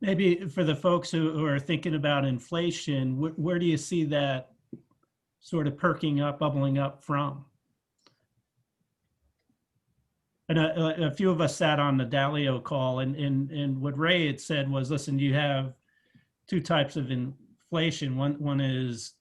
Maybe for the folks who are thinking about inflation, where do you see that sort of perking up, bubbling up from? And a few of us sat on the Dalio call, and what Ray had said was, listen, you have two types of inflation. One is,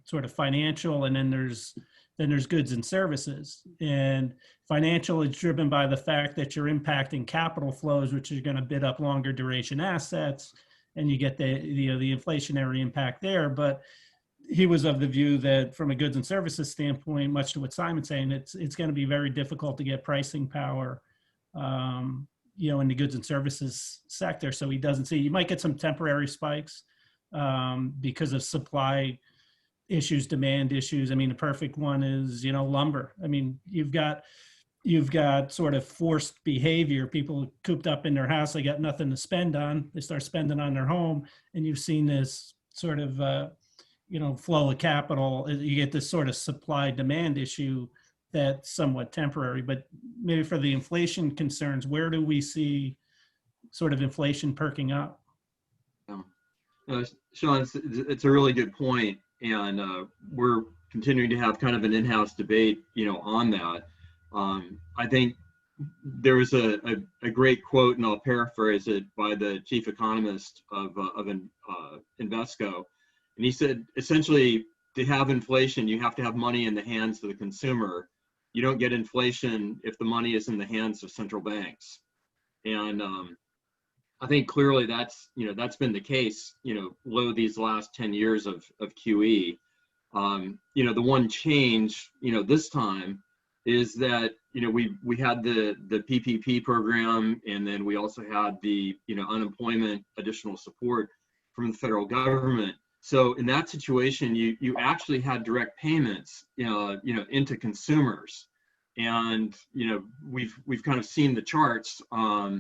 sort of financial, and then there's goods and services. And financial is driven by the fact that you're impacting capital flows, which are going to bid up longer duration assets, and you get the inflationary impact there. But he was of the view that from a goods and services standpoint, much to what Simon's saying, it's going to be very difficult to get pricing power, in the goods and services sector. So he doesn't see, you might get some temporary spikes because of supply issues, demand issues. I mean, the perfect one is, lumber. I mean, you've got sort of forced behavior, people cooped up in their house, they got nothing to spend on, they start spending on their home, and you've seen this sort of flow of capital. You get this sort of supply demand issue that's somewhat temporary. But maybe for the inflation concerns, where do we see sort of inflation perking up? Sean, it's a really good point, and we're continuing to have kind of an in-house debate, on that. I think there was a great quote, and I'll paraphrase it, by the chief economist of Invesco. And he said, essentially, to have inflation, you have to have money in the hands of the consumer. You don't get inflation if the money is in the hands of central banks. And I think clearly that's been the case, these last 10 years of QE. The one change, this time is that, we had the PPP program, and then we also had the, unemployment additional support from the federal government. So in that situation, you actually had direct payments, into consumers, and we've kind of seen the charts. I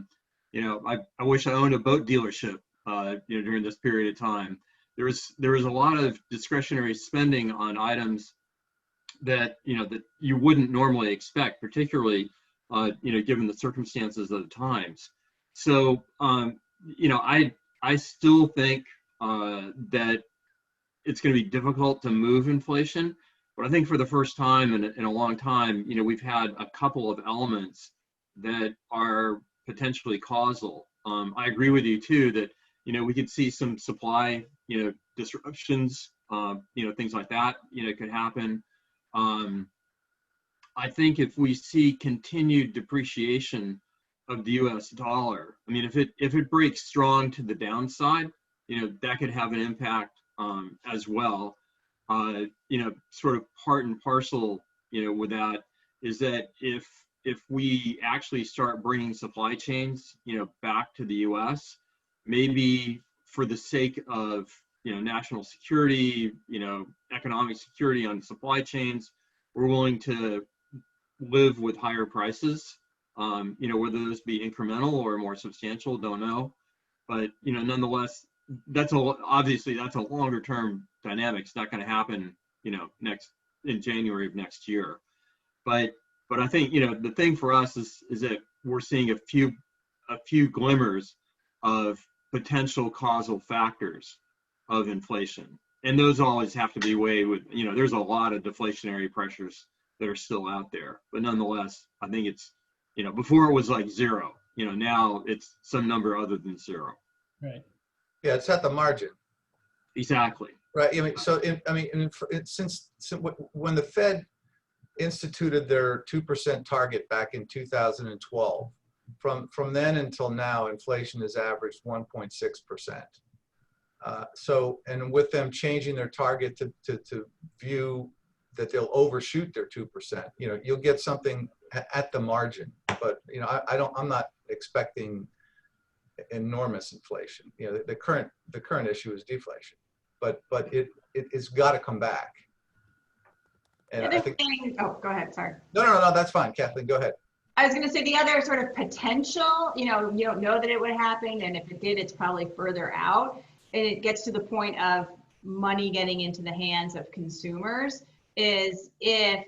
wish I owned a boat dealership, during this period of time. There was a lot of discretionary spending on items that that you wouldn't normally expect, particularly given the circumstances of the times. So I still think that it's going to be difficult to move inflation, but I think for the first time in a long time, we've had a couple of elements that are potentially causal. I agree with you too that we could see some supply disruptions, things like that could happen. I think if we see continued depreciation of the U.S. dollar, I mean, if it breaks strong to the downside, that could have an impact as well. Sort of part and parcel, with that is that if we actually start bringing supply chains, back to the U.S., maybe for the sake of national security, economic security on supply chains, we're willing to live with higher prices. Whether those be incremental or more substantial, don't know. But nonetheless, obviously that's a longer term dynamic. It's not going to happen, in January of next year. But I think the thing for us is that we're seeing a few glimmers of potential causal factors of inflation, and those always have to be weighed with. There's a lot of deflationary pressures that are still out there, but nonetheless, I think it's before it was like zero. Now it's some number other than zero. Right. Yeah, it's at the margin. Exactly. Right. Since when the Fed instituted their 2% target back in 2012, from then until now, inflation has averaged 1.6%. And with them changing their target to view that they'll overshoot their 2%, you'll get something at the margin. But I'm not expecting enormous inflation. The current issue is deflation, but it's got to come back. And I think. Oh, go ahead. Sorry. No, that's fine, Kathleen. Go ahead. I was going to say the other sort of potential, you don't know that it would happen, and if it did, it's probably further out. And it gets to the point of money getting into the hands of consumers. Is if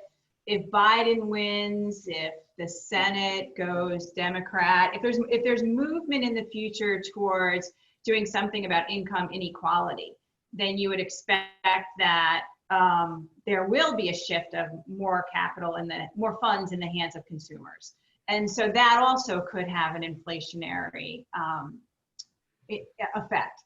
if Biden wins, if the Senate goes Democrat, if there's movement in the future towards doing something about income inequality, then you would expect that there will be a shift of more capital and more funds in the hands of consumers. And so that also could have an inflationary effect.